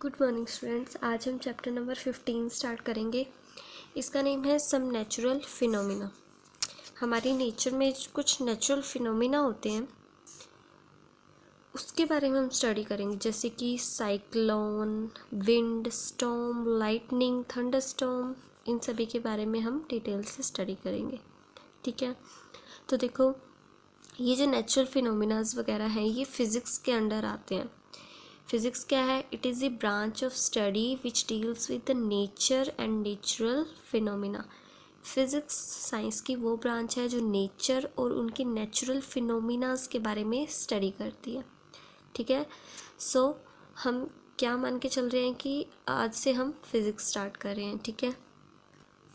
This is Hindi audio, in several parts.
Good morning students. आज हम चैप्टर नंबर 15 स्टार्ट करेंगे। इसका नेम है सम नेचुरल फिनोमिना। हमारी नेचर में कुछ नेचुरल फिनोमिना होते हैं, उसके बारे में हम स्टडी करेंगे, जैसे कि cyclone, wind, storm, lightning, thunderstorm. इन सभी के बारे में हम डिटेल से स्टडी करेंगे। ठीक है, तो देखो, ये जो नेचुरल फिनोमिनाज वगैरह हैं ये फिज़िक्स के अंडर आते हैं। फिज़िक्स क्या है? It is a branch of study which deals with the nature and natural phenomena. Physics science की वो ब्रांच है जो नेचर और उनके नेचुरल फिनोमिनाज के बारे में स्टडी करती है। ठीक है, सो हम क्या मान के चल रहे हैं कि आज से हम फिज़िक्स स्टार्ट कर रहे हैं। ठीक है,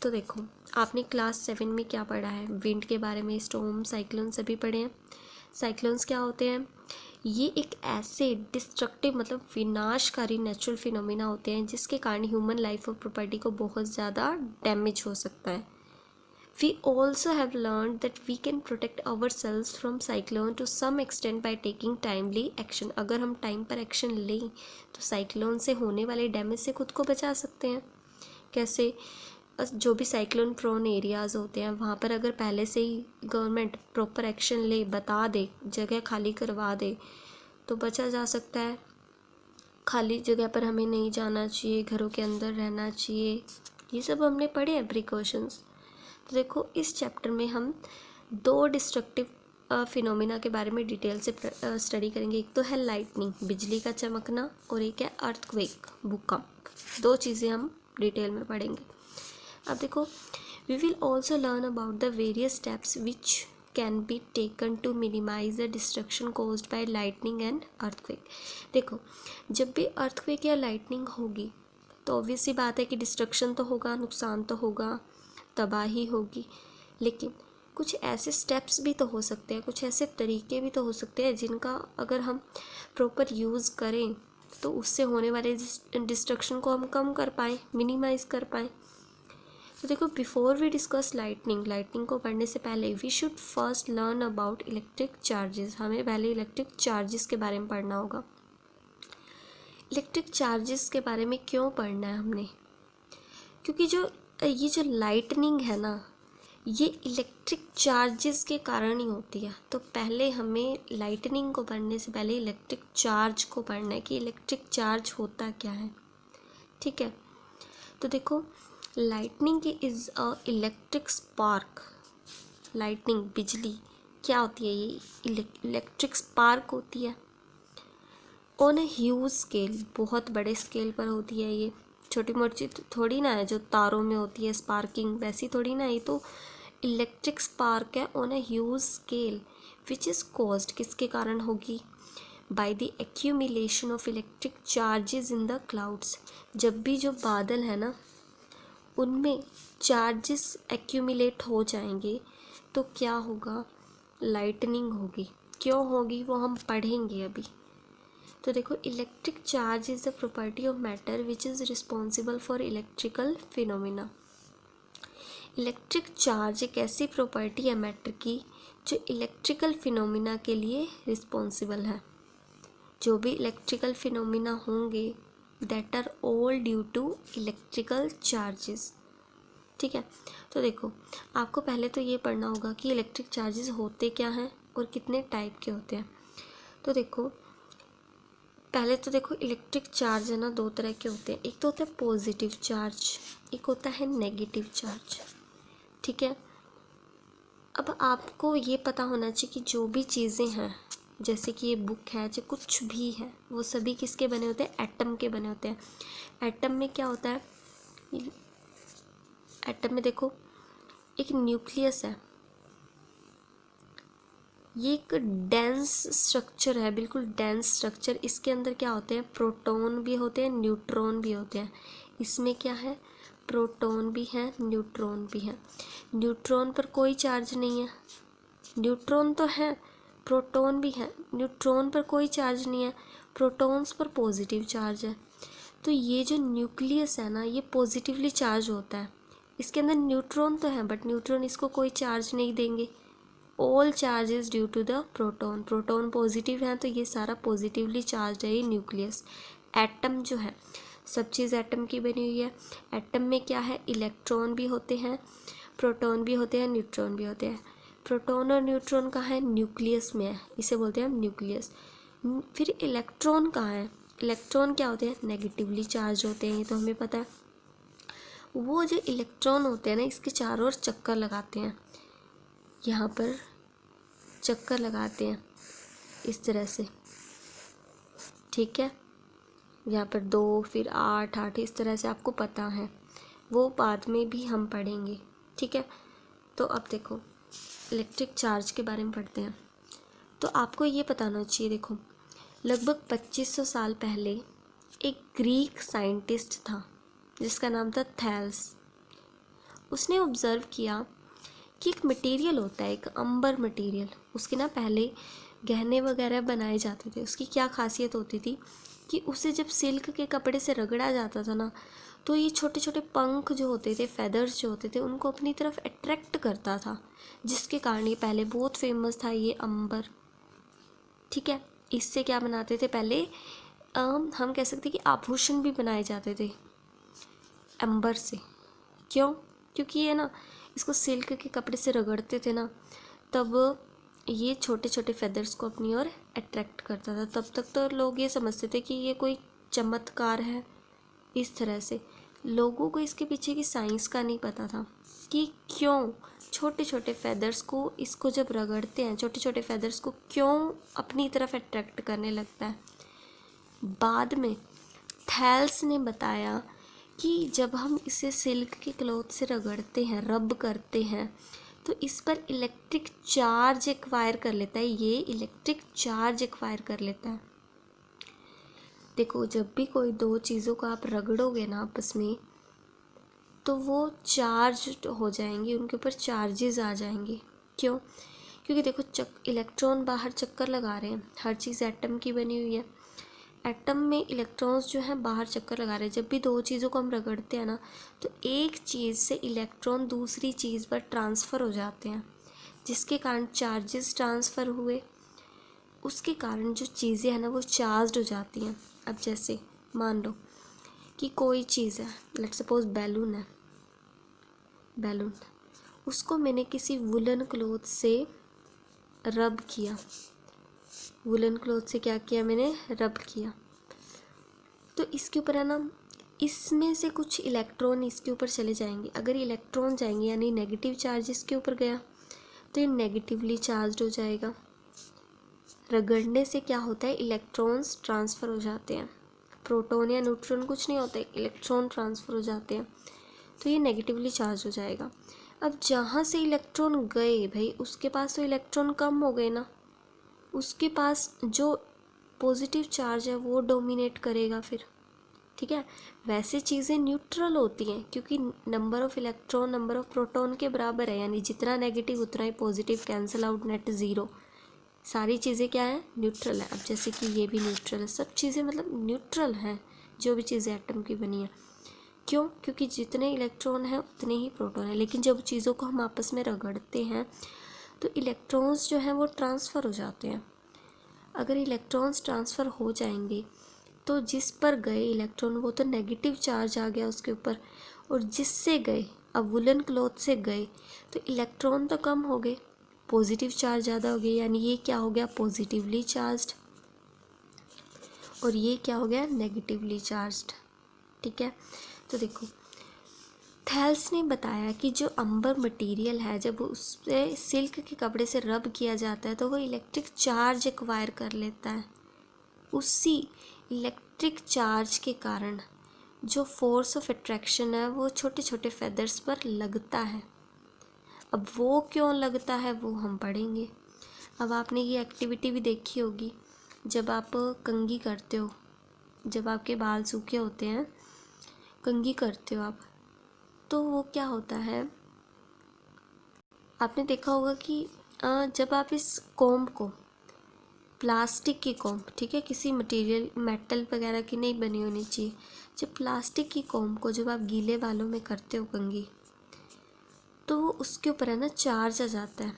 तो देखो, आपने क्लास 7 में क्या पढ़ा है? विंड के बारे में, स्टॉर्म, साइक्लोन सभी पढ़े हैं। साइक्लोन्स क्या होते हैं? ये एक ऐसे डिस्ट्रक्टिव मतलब विनाशकारी नेचुरल फिनोमिना होते हैं जिसके कारण ह्यूमन लाइफ और प्रॉपर्टी को बहुत ज़्यादा डैमेज हो सकता है। We also have learn that we can protect ourselves from cyclone to some extent by taking timely action. अगर हम टाइम पर एक्शन लें तो साइक्लोन से होने वाले डैमेज से खुद को बचा सकते हैं। कैसे? जो भी साइक्लोन प्रोन एरियाज़ होते हैं वहाँ पर अगर पहले से ही गवर्नमेंट प्रॉपर एक्शन ले, बता दे, जगह खाली करवा दे तो बचा जा सकता है। खाली जगह पर हमें नहीं जाना चाहिए, घरों के अंदर रहना चाहिए। ये सब हमने पढ़े हैं प्रिकॉशंस। तो देखो, इस चैप्टर में हम दो डिस्ट्रक्टिव फिनोमिना के बारे में डिटेल से स्टडी करेंगे। एक तो है लाइटनिंग, बिजली का चमकना, और एक है अर्थक्वेक, भूकंप। दो चीज़ें हम डिटेल में पढ़ेंगे। अब देखो, we will also learn about the various steps which can be taken to minimise the destruction caused by lightning and earthquake. देखो, जब भी अर्थक्वेक या लाइटनिंग होगी तो ऑब्वियस सी बात है कि डिस्ट्रक्शन तो होगा, नुकसान तो होगा, तबाही होगी, लेकिन कुछ ऐसे स्टेप्स भी तो हो सकते हैं, कुछ ऐसे तरीके भी तो हो सकते हैं जिनका अगर हम प्रॉपर यूज़ करें तो उससे होने वाले डिस्ट्रक्शन को हम कम कर पाएँ, मिनिमाइज़ कर पाएँ। तो देखो, बिफोर वी डिस्कस लाइटनिंग को पढ़ने से पहले we should first learn about electric charges. हमें पहले इलेक्ट्रिक चार्जेस के बारे में पढ़ना होगा। इलेक्ट्रिक चार्जेस के बारे में क्यों पढ़ना है हमने? क्योंकि ये जो लाइटनिंग है ना, ये इलेक्ट्रिक चार्जेस के कारण ही होती है। तो पहले हमें लाइटनिंग को पढ़ने से पहले इलेक्ट्रिक चार्ज को पढ़ना है कि इलेक्ट्रिक चार्ज होता क्या है। ठीक है, तो देखो, lightning is a electric spark. Lightning, बिजली क्या होती है? ये इलेक्ट्रिक स्पार्क होती है ऑन ए ह्यूज स्केल, बहुत बड़े स्केल पर होती है। ये छोटी मोटी थोड़ी ना है जो तारों में होती है स्पार्किंग, वैसी थोड़ी ना है। ये तो इलेक्ट्रिक स्पार्क है on a huge scale which is caused, किसके कारण होगी? By the accumulation of electric charges in the clouds. जब भी जो बादल है ना उनमें चार्जेस एक्यूमुलेट हो जाएंगे तो क्या होगा? लाइटनिंग होगी। क्यों होगी वो हम पढ़ेंगे अभी। तो देखो, electric charge is the property of matter which is responsible for electrical phenomena. Electric charge एक ऐसी प्रॉपर्टी है मैटर की जो इलेक्ट्रिकल फिनोमिना के लिए रिस्पॉन्सिबल है। जो भी इलेक्ट्रिकल फिनोमिना होंगे that are all due to electrical charges. ठीक है, तो देखो, आपको पहले तो ये पढ़ना होगा कि इलेक्ट्रिक चार्जेस होते क्या हैं और कितने टाइप के होते हैं। तो देखो, पहले तो देखो, इलेक्ट्रिक चार्ज है ना, दो तरह के होते हैं। एक तो होता है पॉजिटिव चार्ज, एक होता है नेगेटिव चार्ज। ठीक है, अब आपको ये पता होना चाहिए कि जो भी चीज़ें हैं, जैसे कि ये बुक है, जो कुछ भी है, वो सभी किसके बने होते हैं? एटम के बने होते हैं। एटम में क्या होता है? एटम में देखो, एक न्यूक्लियस है, ये एक डेंस स्ट्रक्चर है, बिल्कुल डेंस स्ट्रक्चर। इसके अंदर क्या होते हैं? प्रोटॉन भी होते हैं, न्यूट्रॉन भी होते हैं। इसमें क्या है? प्रोटॉन भी है, न्यूट्रॉन भी है। न्यूट्रॉन पर कोई चार्ज नहीं है, न्यूट्रॉन तो है, प्रोटॉन भी है। न्यूट्रॉन पर कोई चार्ज नहीं है, प्रोटॉन्स पर पॉजिटिव चार्ज है। तो ये जो न्यूक्लियस है ना, ये पॉजिटिवली चार्ज होता है। इसके अंदर न्यूट्रॉन तो है बट न्यूट्रॉन इसको कोई चार्ज नहीं देंगे। All charges due to the proton. Proton positive हैं तो ये सारा पॉजिटिवली चार्ज है ये न्यूक्लियस। एटम जो है, सब चीज़ एटम की बनी हुई है। एटम में क्या है, इलेक्ट्रॉन भी होते हैं, प्रोटॉन भी होते हैं, न्यूट्रॉन भी होते हैं। प्रोटॉन और न्यूट्रॉन कहाँ है, न्यूक्लियस में है, इसे बोलते हैं हम न्यूक्लियस। फिर इलेक्ट्रॉन कहाँ है, इलेक्ट्रॉन क्या होते हैं, नेगेटिवली चार्ज होते हैं, ये तो हमें पता है। वो जो इलेक्ट्रॉन होते हैं ना, इसके चारों ओर चक्कर लगाते हैं, यहाँ पर चक्कर लगाते हैं इस तरह से, ठीक है। यहाँ पर 2, फिर 8, 8 इस तरह से आपको पता है, वो बाद में भी हम पढ़ेंगे, ठीक है। तो अब देखो इलेक्ट्रिक चार्ज के बारे में पढ़ते हैं। तो आपको ये पता होना चाहिए, देखो लगभग 2500 साल पहले एक ग्रीक साइंटिस्ट था जिसका नाम था थैल्स। उसने ऑब्ज़र्व किया कि एक मटेरियल होता है, एक अंबर मटेरियल, उसके ना पहले गहने वगैरह बनाए जाते थे। उसकी क्या खासियत होती थी कि उसे जब सिल्क के कपड़े से रगड़ा जाता था ना, तो ये छोटे छोटे पंख जो होते थे, फेदर्स जो होते थे, उनको अपनी तरफ अट्रैक्ट करता था, जिसके कारण ये पहले बहुत फेमस था ये अंबर, ठीक है। इससे क्या बनाते थे पहले, हम कह सकते कि आभूषण भी बनाए जाते थे अंबर से। क्यों, क्योंकि ये ना इसको सिल्क के कपड़े से रगड़ते थे ना, तब ये छोटे छोटे फेदर्स को अपनी ओर अट्रैक्ट करता था। तब तक तो लोग ये समझते थे कि ये कोई चमत्कार है। इस तरह से लोगों को इसके पीछे की साइंस का नहीं पता था कि क्यों छोटे छोटे फेदर्स को, इसको जब रगड़ते हैं, छोटे छोटे फेदर्स को क्यों अपनी तरफ अट्रैक्ट करने लगता है। बाद में थैल्स ने बताया कि जब हम इसे सिल्क के क्लॉथ से रगड़ते हैं, रब करते हैं, तो इस पर इलेक्ट्रिक चार्ज एक्वायर कर लेता है, ये इलेक्ट्रिक चार्ज एक्वायर कर लेता है। देखो जब भी कोई दो चीज़ों को आप रगड़ोगे ना आपस में, तो वो चार्ज हो जाएंगी, उनके ऊपर चार्जेस आ जाएंगे। क्यों, क्योंकि देखो इलेक्ट्रॉन बाहर चक्कर लगा रहे हैं, हर चीज़ एटम की बनी हुई है, एटम में इलेक्ट्रॉन्स जो हैं बाहर चक्कर लगा रहे हैं। जब भी दो चीज़ों को हम रगड़ते हैं ना, तो एक चीज़ से इलेक्ट्रॉन दूसरी चीज़ पर ट्रांसफ़र हो जाते हैं, जिसके कारण चार्जेस ट्रांसफ़र हुए, उसके कारण जो चीज़ें हैं ना वो चार्ज हो जाती हैं। अब जैसे मान लो कि कोई चीज़ है, लेट्स सपोज बैलून है, बैलून, उसको मैंने किसी वुलन क्लॉथ से रब किया, वुलन क्लॉथ से क्या किया, मैंने रब किया, तो इसके ऊपर है ना, इसमें से कुछ इलेक्ट्रॉन इसके ऊपर चले जाएंगे। अगर इलेक्ट्रॉन जाएंगे यानी नेगेटिव चार्ज इसके ऊपर गया, तो ये नेगेटिवली चार्ज हो जाएगा। रगड़ने से क्या होता है, इलेक्ट्रॉन्स ट्रांसफ़र हो जाते हैं, प्रोटॉन या न्यूट्रॉन कुछ नहीं होता है, इलेक्ट्रॉन ट्रांसफ़र हो जाते हैं, तो ये नेगेटिवली चार्ज हो जाएगा। अब जहाँ से इलेक्ट्रॉन गए भाई, उसके पास तो इलेक्ट्रॉन कम हो गए ना, उसके पास जो पॉजिटिव चार्ज है वो डोमिनेट करेगा फिर, ठीक है। वैसे चीज़ें न्यूट्रल होती हैं क्योंकि number of electron number of proton के बराबर है, यानी जितना नेगेटिव उतना ही positive, cancel out, net zero, सारी चीज़ें क्या है, न्यूट्रल है। अब जैसे कि ये भी न्यूट्रल है, सब चीज़ें मतलब न्यूट्रल हैं, जो भी चीज़ें एटम की बनी है। क्यों, क्योंकि जितने इलेक्ट्रॉन हैं उतने ही प्रोटॉन हैं। लेकिन जब चीज़ों को हम आपस में रगड़ते हैं तो इलेक्ट्रॉन्स जो हैं वो ट्रांसफ़र हो जाते हैं। अगर इलेक्ट्रॉन्स ट्रांसफ़र हो जाएंगे तो जिस पर गए इलेक्ट्रॉन वो तो नेगेटिव चार्ज आ गया उसके ऊपर, और जिससे गए, अब वुलन क्लॉथ से गए तो इलेक्ट्रॉन तो कम हो गए, पॉजिटिव चार्ज ज़्यादा हो गया, यानी ये क्या हो गया, पॉजिटिवली चार्ज्ड, और ये क्या हो गया, नेगेटिवली चार्ज्ड, ठीक है। तो देखो थैल्स ने बताया कि जो अंबर मटेरियल है, जब उस पर सिल्क के कपड़े से रब किया जाता है तो वो इलेक्ट्रिक चार्ज एक्वायर कर लेता है। उसी इलेक्ट्रिक चार्ज के कारण जो फोर्स ऑफ अट्रैक्शन है वो छोटे छोटे फेदर्स पर लगता है। अब वो क्यों लगता है वो हम पढ़ेंगे। अब आपने ये एक्टिविटी भी देखी होगी, जब आप कंघी करते हो, जब आपके बाल सूखे होते हैं, कंघी करते हो आप, तो वो क्या होता है, आपने देखा होगा कि जब आप इस कॉम्ब को, प्लास्टिक की कॉम्ब, ठीक है, किसी मटेरियल मेटल वगैरह की नहीं बनी होनी चाहिए, जब प्लास्टिक की कॉम्ब को जब आप गीले बालों में करते हो कंघी, तो उसके ऊपर है ना चार्ज आ जाता है,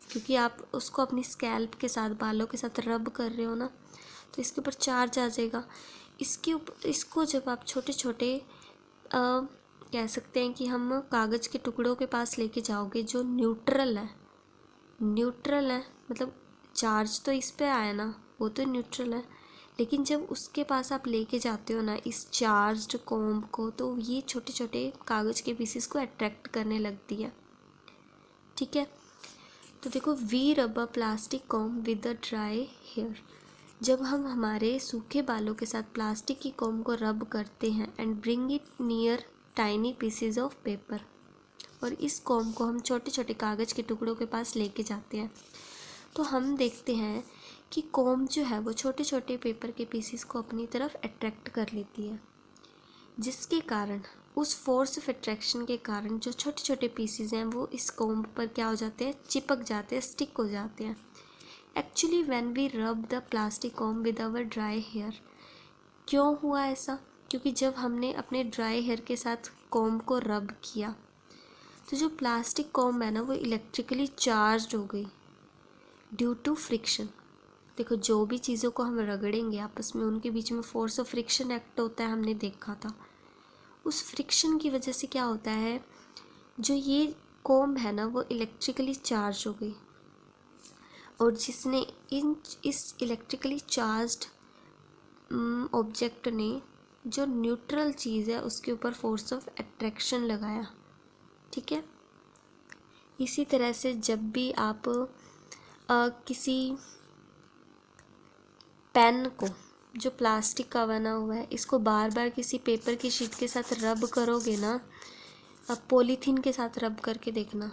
क्योंकि आप उसको अपनी स्कैल्प के साथ, बालों के साथ रब कर रहे हो ना, तो इसके ऊपर चार्ज आ जाएगा। इसको जब आप छोटे छोटे कह सकते हैं कि हम कागज़ के टुकड़ों के पास लेके जाओगे, जो न्यूट्रल है मतलब चार्ज तो इस पे आया ना, वो तो न्यूट्रल है, लेकिन जब उसके पास आप लेके जाते हो ना इस चार्ज्ड कॉम्ब को, तो ये छोटे छोटे कागज़ के पीसेस को अट्रैक्ट करने लगती है। ठीक है, तो देखो, we rub a plastic comb with a dry hair. जब हम हमारे सूखे बालों के साथ प्लास्टिक की कॉम्ब को रब करते हैं and bring it near tiny pieces of paper, और इस कॉम्ब को हम छोटे छोटे कागज़ के टुकड़ों के पास लेके जाते हैं, तो हम देखते हैं कि कॉम्ब जो है वो छोटे छोटे पेपर के पीसेस को अपनी तरफ अट्रैक्ट कर लेती है, जिसके कारण, उस फोर्स ऑफ अट्रैक्शन के कारण, जो छोटे छोटे पीसेस हैं वो इस कॉम्ब पर क्या हो जाते हैं, चिपक जाते हैं, स्टिक हो जाते हैं। Actually when we rub the plastic comb with our dry hair, क्यों हुआ ऐसा? क्योंकि जब हमने अपने ड्राई हेयर के साथ कॉम्ब को रब किया, तो जो प्लास्टिक कॉम्ब है ना वो इलेक्ट्रिकली चार्ज हो गई ड्यू टू फ्रिक्शन। देखो, जो भी चीज़ों को हम रगड़ेंगे आपस में, उनके बीच में फोर्स ऑफ फ्रिक्शन एक्ट होता है, हमने देखा था। उस फ्रिक्शन की वजह से क्या होता है, जो ये कॉम्ब है ना वो इलेक्ट्रिकली चार्ज हो गई, और जिसने इस इलेक्ट्रिकली चार्ज्ड ऑब्जेक्ट ने जो न्यूट्रल चीज़ है उसके ऊपर फोर्स ऑफ अट्रैक्शन लगाया। ठीक है, इसी तरह से जब भी आप किसी पेन को, जो प्लास्टिक का बना हुआ है, इसको बार बार किसी पेपर की शीट के साथ रब करोगे ना, अब पॉलीथीन के साथ रब करके देखना।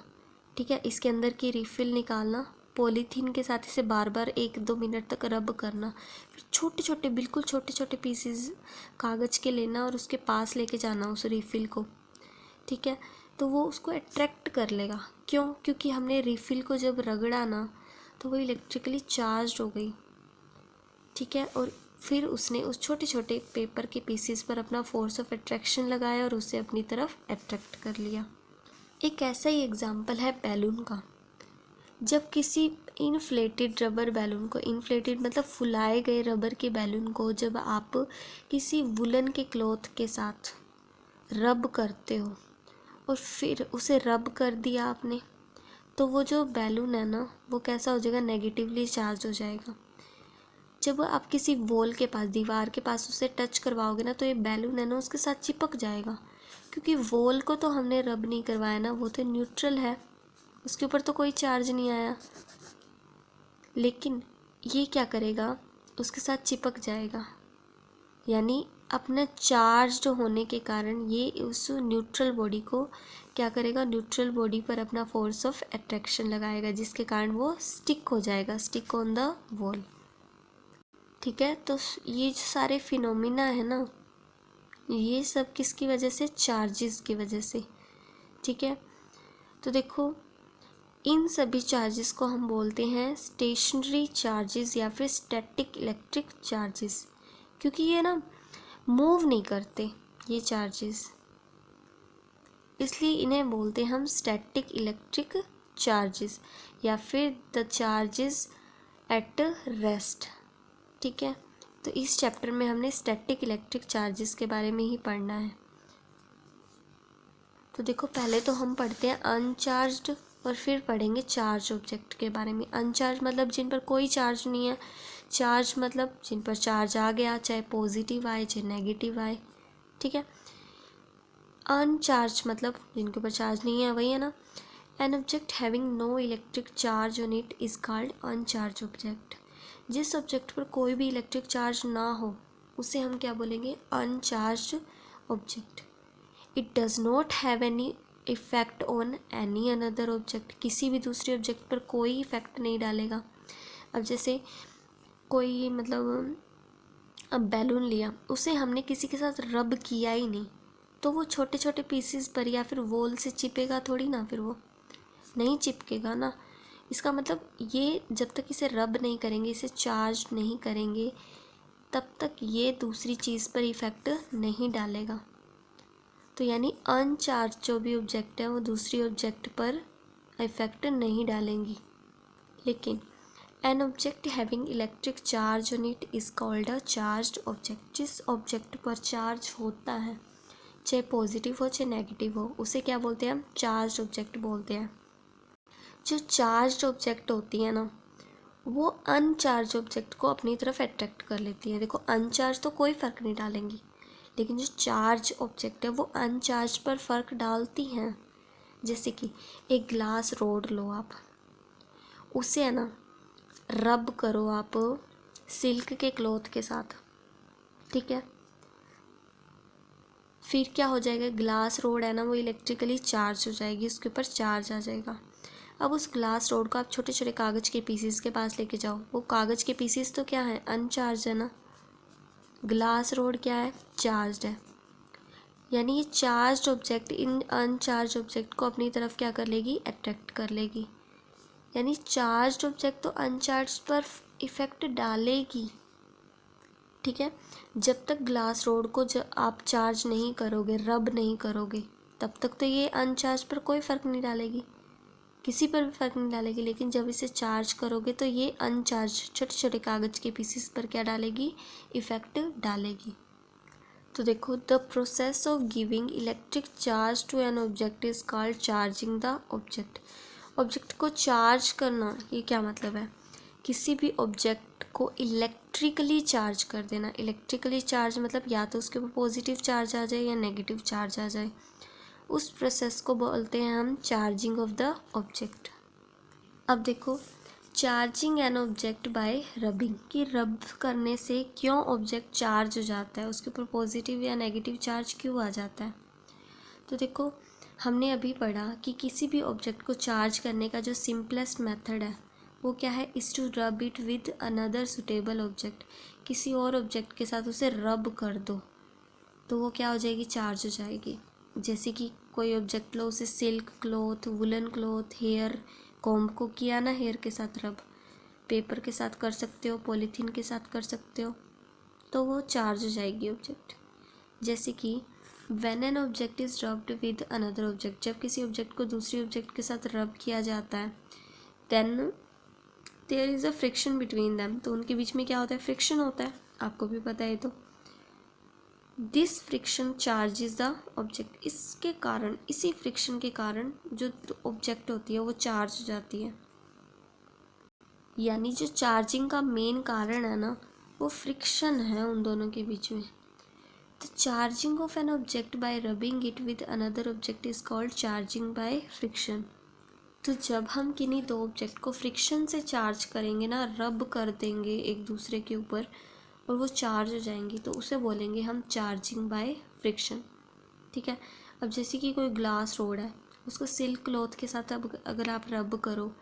ठीक है, इसके अंदर की रिफ़िल निकालना, पॉलीथीन के साथ इसे बार बार 1-2 मिनट तक रब करना, फिर छोटे छोटे, बिल्कुल छोटे छोटे पीसेस कागज़ के लेना और उसके पास लेके जाना उस रिफ़िल को। ठीक है, तो वो उसको अट्रैक्ट कर लेगा। क्यों? क्योंकि हमने रिफ़िल को जब रगड़ा ना, तो वो इलेक्ट्रिकली चार्ज हो गई। ठीक है, और फिर उसने उस छोटे छोटे पेपर के पीसेस पर अपना फोर्स ऑफ अट्रैक्शन लगाया और उसे अपनी तरफ अट्रैक्ट कर लिया। एक ऐसा ही एग्जाम्पल है बैलून का। जब किसी इन्फ्लेटेड रबर बैलून को, इन्फ्लेटेड मतलब फुलाए गए रबर के बैलून को, जब आप किसी वुलन के क्लॉथ के साथ रब करते हो और फिर उसे रब कर दिया आपने, तो वो जो बैलून है ना वो कैसा हो जाएगा, नेगेटिवली चार्ज हो जाएगा। जब आप किसी वॉल के पास, दीवार के पास उसे टच करवाओगे ना, तो ये बैलून है ना उसके साथ चिपक जाएगा, क्योंकि वॉल को तो हमने रब नहीं करवाया ना, वो तो न्यूट्रल है, उसके ऊपर तो कोई चार्ज नहीं आया। लेकिन ये क्या करेगा, उसके साथ चिपक जाएगा, यानी अपने चार्ज्ड होने के कारण ये उस न्यूट्रल बॉडी को क्या करेगा, न्यूट्रल बॉडी पर अपना फोर्स ऑफ अट्रैक्शन लगाएगा, जिसके कारण वो स्टिक हो जाएगा, स्टिक ऑन द वॉल। ठीक है, तो ये जो सारे फिनोमिना है ना, ये सब किसकी वजह से, चार्जेस की वजह से। ठीक है, तो देखो, इन सभी चार्जेस को हम बोलते हैं स्टेशनरी चार्जेस या फिर स्टैटिक इलेक्ट्रिक चार्जेस, क्योंकि ये ना मूव नहीं करते ये चार्जेस, इसलिए इन्हें बोलते हैं हम स्टैटिक इलेक्ट्रिक चार्जेस या फिर द चार्जेस एट रेस्ट। ठीक है, तो इस चैप्टर में हमने स्टैटिक इलेक्ट्रिक चार्जेस के बारे में ही पढ़ना है। तो देखो, पहले तो हम पढ़ते हैं अनचार्ज्ड और फिर पढ़ेंगे चार्ज ऑब्जेक्ट के बारे में। अनचार्ज मतलब जिन पर कोई चार्ज नहीं है, चार्ज मतलब जिन पर चार्ज आ गया, चाहे पॉजिटिव आए चाहे नेगेटिव आए। ठीक है, अनचार्ज मतलब जिनके ऊपर चार्ज नहीं है, वही है ना। An object having no electric charge on it is called uncharge object. जिस ऑब्जेक्ट पर कोई भी इलेक्ट्रिक चार्ज ना हो उसे हम क्या बोलेंगे, uncharged object. It does not have any effect on any another object. किसी भी दूसरे ऑब्जेक्ट पर कोई इफ़ेक्ट नहीं डालेगा। अब जैसे कोई मतलब अब बैलून लिया, उसे हमने किसी के साथ रब किया ही नहीं, तो वो छोटे छोटे पीसेस पर या फिर वॉल से चिपेगा थोड़ी ना, फिर वो नहीं चिपकेगा ना। इसका मतलब ये जब तक इसे रब नहीं करेंगे, इसे चार्ज नहीं करेंगे, तब तक ये दूसरी चीज़ पर इफ़ेक्ट नहीं डालेगा। तो यानी अनचार्ज जो भी ऑब्जेक्ट है वो दूसरी ऑब्जेक्ट पर इफ़ेक्ट नहीं डालेंगी। लेकिन N object having electric charge on it is called a charged object. जिस ऑब्जेक्ट पर चार्ज होता है, चाहे पॉजिटिव हो चाहे नेगेटिव हो, उसे क्या बोलते हैं हम? चार्ज्ड ऑब्जेक्ट बोलते हैं। जो चार्ज्ड ऑब्जेक्ट होती है ना, वो अनचार्ज ऑब्जेक्ट को अपनी तरफ अट्रैक्ट कर लेती है। देखो, अनचार्ज तो कोई फ़र्क नहीं डालेंगी, लेकिन जो चार्ज ऑब्जेक्ट है वो अनचार्ज पर फ़र्क डालती हैं। जैसे कि एक ग्लास रोड लो आप, उसे है ना रब करो आप सिल्क के क्लॉथ के साथ, ठीक है, फिर क्या हो जाएगा? ग्लास रोड है ना, वो इलेक्ट्रिकली चार्ज हो जाएगी, उसके ऊपर चार्ज आ जाएगा। अब उस ग्लास रोड को आप छोटे छोटे कागज़ के पीसीस के पास लेके जाओ, वो कागज़ के पीसीस तो क्या है? अनचार्ज है ना। ग्लास रोड क्या है? चार्ज्ड है। यानी ये चार्ज्ड ऑब्जेक्ट इन अनचार्ज ऑब्जेक्ट को अपनी तरफ क्या कर लेगी? अट्रैक्ट कर लेगी। यानी चार्ज्ड ऑब्जेक्ट तो अनचार्ज पर इफ़ेक्ट डालेगी, ठीक है। जब तक ग्लास रोड को जब आप चार्ज नहीं करोगे, रब नहीं करोगे, तब तक तो ये अनचार्ज पर कोई फ़र्क नहीं डालेगी, किसी पर भी फ़र्क नहीं डालेगी। लेकिन जब इसे चार्ज करोगे तो ये अनचार्ज छोटे छोटे कागज़ के पीसीस पर क्या डालेगी? इफ़ेक्ट डालेगी। तो देखो, the process of giving electric charge to an object is called charging the object. Object को चार्ज करना, ये क्या मतलब है? किसी भी ऑब्जेक्ट को इलेक्ट्रिकली चार्ज कर देना। इलेक्ट्रिकली चार्ज मतलब या तो उसके ऊपर पॉजिटिव चार्ज आ जाए या नेगेटिव चार्ज आ जाए, उस प्रोसेस को बोलते हैं हम चार्जिंग ऑफ द ऑब्जेक्ट। अब देखो, charging an object by rubbing, कि रब करने से क्यों ऑब्जेक्ट चार्ज हो जाता है, उसके ऊपर पॉजिटिव या नेगेटिव चार्ज क्यों आ जाता है। तो देखो, हमने अभी पढ़ा कि किसी भी ऑब्जेक्ट को चार्ज करने का जो सिंपलेस्ट मेथड है वो क्या है? Is to rub it with another suitable object. किसी और ऑब्जेक्ट के साथ उसे रब कर दो तो वो क्या हो जाएगी? चार्ज हो जाएगी। जैसे कि कोई ऑब्जेक्ट लो, उसे silk cloth, woollen cloth, hair comb को किया ना हेयर के साथ रब, पेपर के साथ कर सकते हो, पॉलीथीन के साथ कर सकते हो, तो वो चार्ज हो जाएगी ऑब्जेक्ट। जैसे कि when an object is rubbed with another object, जब किसी ऑब्जेक्ट को दूसरी ऑब्जेक्ट के साथ रब किया जाता है, then there is a friction between them, तो उनके बीच में क्या होता है? फ्रिक्शन होता है, आपको भी पता है। तो this friction charges the object, इसके कारण, इसी फ्रिक्शन के कारण जो ऑब्जेक्ट होती है वो चार्ज हो जाती है। यानी जो चार्जिंग का मेन कारण है ना, वो फ्रिक्शन है उन दोनों के बीच में। तो charging of an object by rubbing it with another object is called charging by friction. तो जब हम किन्हीं दो ऑब्जेक्ट को फ्रिक्शन से चार्ज करेंगे ना, रब कर देंगे एक दूसरे के ऊपर और वो चार्ज हो जाएंगी, तो उसे बोलेंगे हम चार्जिंग बाय फ्रिक्शन, ठीक है। अब जैसे कि कोई ग्लास रोड है, उसको सिल्क क्लॉथ के साथ अब अगर आप रब करो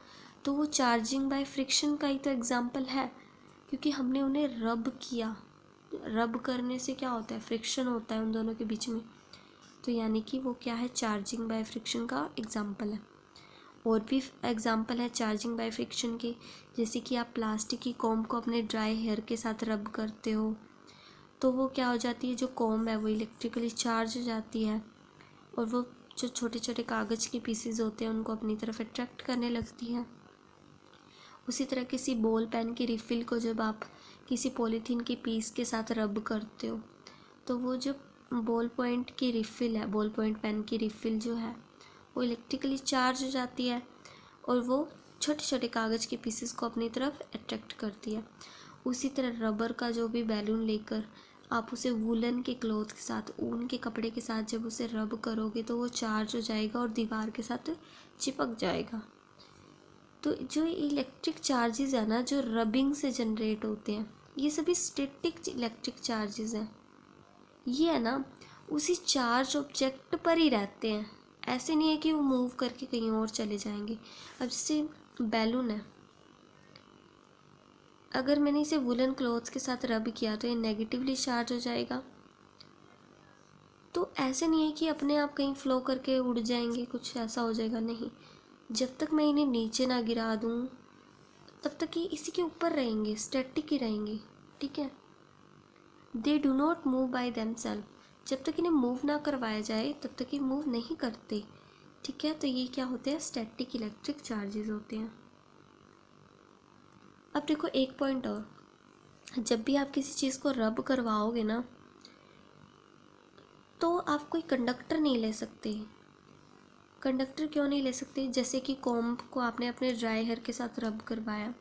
तो वो चार्जिंग बाय फ्रिक्शन का ही तो एग्जाम्पल है, क्योंकि हमने उन्हें रब किया। रब करने से क्या होता है? फ्रिक्शन होता है उन दोनों के बीच में, तो यानी कि वो क्या है? चार्जिंग बाय फ्रिक्शन का एग्जाम्पल है। और भी एग्जाम्पल है चार्जिंग बाय फ्रिक्शन के, जैसे कि आप प्लास्टिक की कॉम्ब को अपने ड्राई हेयर के साथ रब करते हो तो वो क्या हो जाती है? जो कॉम्ब है वो इलेक्ट्रिकली चार्ज हो जाती है और वो जो छोटे छोटे कागज़ के पीसेस होते हैं उनको अपनी तरफ अट्रैक्ट करने लगती है। उसी तरह किसी बॉल पेन की रिफ़िल को जब आप किसी पॉलीथीन के पीस के साथ रब करते हो तो वो जो बॉल पॉइंट की रिफ़िल है, बॉल पॉइंट पेन की रिफ़िल जो है वो इलेक्ट्रिकली चार्ज हो जाती है और वो छोटे छोटे कागज़ के पीसेस को अपनी तरफ अट्रैक्ट करती है। उसी तरह रबर का जो भी बैलून लेकर आप उसे वुलन के क्लॉथ के साथ, ऊन के कपड़े के साथ जब उसे रब करोगे तो वो चार्ज हो जाएगा और दीवार के साथ चिपक जाएगा। तो जो इलेक्ट्रिक चार्जेस है ना, जो रबिंग से जनरेट होते हैं, ये सभी स्टैटिक इलेक्ट्रिक चार्जेस हैं। ये है ना उसी चार्ज ऑब्जेक्ट पर ही रहते हैं, ऐसे नहीं है कि वो मूव करके कहीं और चले जाएंगे। अब जैसे बैलून है, अगर मैंने इसे वुलन क्लॉथ्स के साथ रब किया तो ये नेगेटिवली चार्ज हो जाएगा। तो ऐसे नहीं है कि अपने आप कहीं फ्लो करके उड़ जाएंगे, कुछ ऐसा हो जाएगा, नहीं। जब तक मैं इन्हें नीचे ना गिरा दूँ तब तक ये इसी के ऊपर रहेंगे, स्टैटिक ही रहेंगे, ठीक है। They do not move by themself, जब तक इन्हें मूव ना करवाया जाए तब तक ये मूव नहीं करते, ठीक है। तो ये क्या होते हैं? स्टैटिक इलेक्ट्रिक चार्जेस होते हैं। अब देखो एक पॉइंट और, जब भी आप किसी चीज़ को रब करवाओगे ना तो आप कोई कंडक्टर नहीं ले सकते। कंडक्टर क्यों नहीं ले सकते? जैसे कि कॉम्ब को आपने अपने ड्राई हेयर के साथ रब करवाया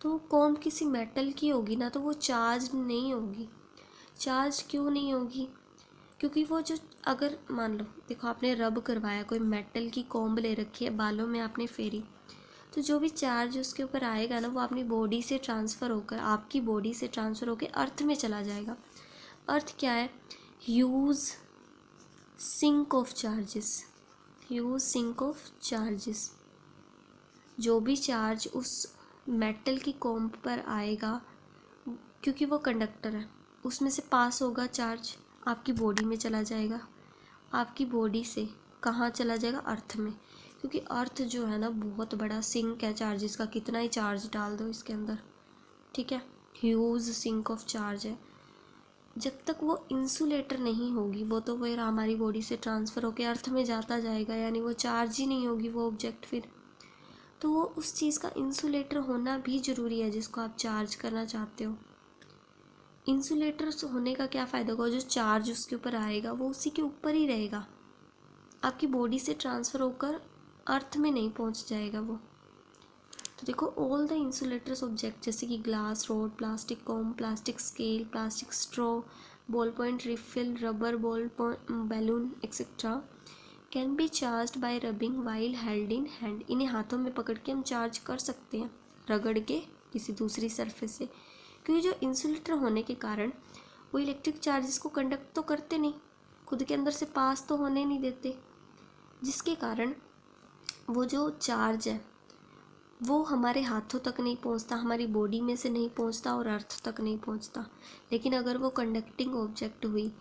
तो कॉम्ब किसी मेटल की होगी ना, तो वो चार्ज नहीं होगी। चार्ज क्यों नहीं होगी? क्योंकि वो जो, अगर मान लो देखो आपने रब करवाया, कोई मेटल की कॉम्ब ले रखी है, बालों में आपने फेरी, तो जो भी चार्ज उसके ऊपर आएगा ना वो अपनी बॉडी से ट्रांसफ़र होकर, आपकी बॉडी से ट्रांसफ़र होकर अर्थ में चला जाएगा। अर्थ क्या है? Huge sink of charges. Huge sink of charges, जो भी चार्ज उस मेटल की कॉम्ब पर आएगा, क्योंकि वो कंडक्टर है, उसमें से पास होगा चार्ज, आपकी बॉडी में चला जाएगा। आपकी बॉडी से कहाँ चला जाएगा? अर्थ में, क्योंकि अर्थ जो है ना बहुत बड़ा सिंक है चार्जेस का, कितना ही चार्ज डाल दो इसके अंदर, ठीक है, ह्यूज सिंक ऑफ चार्ज है। जब तक वो इंसुलेटर नहीं होगी, वो तो फिर हमारी बॉडी से ट्रांसफ़र होकर अर्थ में जाता जाएगा, यानी वो चार्ज ही नहीं होगी वो ऑब्जेक्ट फिर। तो वो उस चीज़ का इंसुलेटर होना भी ज़रूरी है जिसको आप चार्ज करना चाहते हो। इंसुलेटर होने का क्या फ़ायदा होगा? जो चार्ज उसके ऊपर आएगा वो उसी के ऊपर ही रहेगा, आपकी बॉडी से ट्रांसफ़र होकर अर्थ में नहीं पहुंच जाएगा वो। तो देखो ऑल द इंसुलेटर्स ऑब्जेक्ट जैसे कि glass rod, plastic comb, plastic scale, plastic straw, ball point refill, rubber ball balloon etcetera can be charge by rubbing while held in hand. इन्हें हाथों में पकड़ के हम चार्ज कर सकते हैं रगड़ के किसी दूसरी सरफेस से, क्योंकि जो इंसुलेटर होने के कारण वो इलेक्ट्रिक चार्जेस को कंडक्ट तो करते नहीं, खुद के अंदर से पास तो होने नहीं देते, जिसके कारण वो जो चार्ज है वो हमारे हाथों तक नहीं पहुंचता, हमारी बॉडी में से नहीं पहुंचता और अर्थ तक नहीं पहुंचता। लेकिन अगर वो कंडक्टिंग ऑब्जेक्ट हुई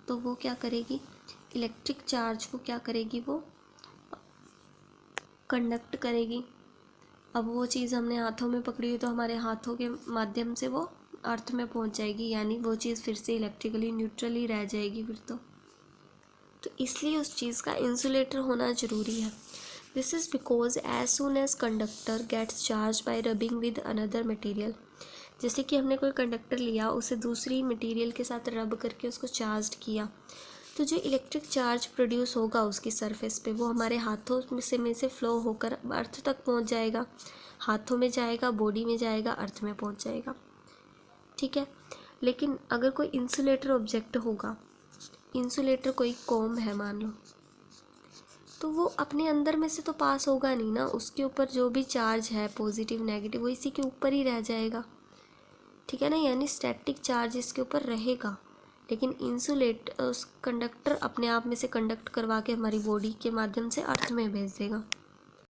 तो वो क्या करेगी? इलेक्ट्रिक चार्ज को क्या करेगी? वो कंडक्ट करेगी। अब वो चीज़ हमने हाथों में पकड़ी हुई तो हमारे हाथों के माध्यम से वो अर्थ में पहुंच जाएगी, यानी वो चीज़ फिर से इलेक्ट्रिकली न्यूट्रल ही रह जाएगी फिर तो इसलिए उस चीज़ का इंसुलेटर होना ज़रूरी है। This is because as soon as conductor gets charge by rubbing with another material. जैसे कि हमने कोई कंडक्टर लिया, उसे दूसरी मटेरियल के साथ रब करके उसको चार्ज किया, तो जो इलेक्ट्रिक चार्ज प्रोड्यूस होगा उसकी सरफेस पे वो हमारे हाथों में से फ्लो होकर अर्थ तक पहुंच जाएगा, हाथों में जाएगा, बॉडी में जाएगा, अर्थ में पहुंच जाएगा, ठीक है। लेकिन अगर कोई इंसुलेटर ऑब्जेक्ट होगा, इंसुलेटर कोई कॉम्ब है मान लो, तो वो अपने अंदर में से तो पास होगा नहीं ना, उसके ऊपर जो भी चार्ज है पॉजिटिव नेगेटिव वो इसी के ऊपर ही रह जाएगा, ठीक है ना, यानी स्टैटिक चार्ज इसके ऊपर रहेगा। लेकिन इंसुलेट उस कंडक्टर अपने आप में से कंडक्ट करवा के हमारी बॉडी के माध्यम से अर्थ में भेज देगा।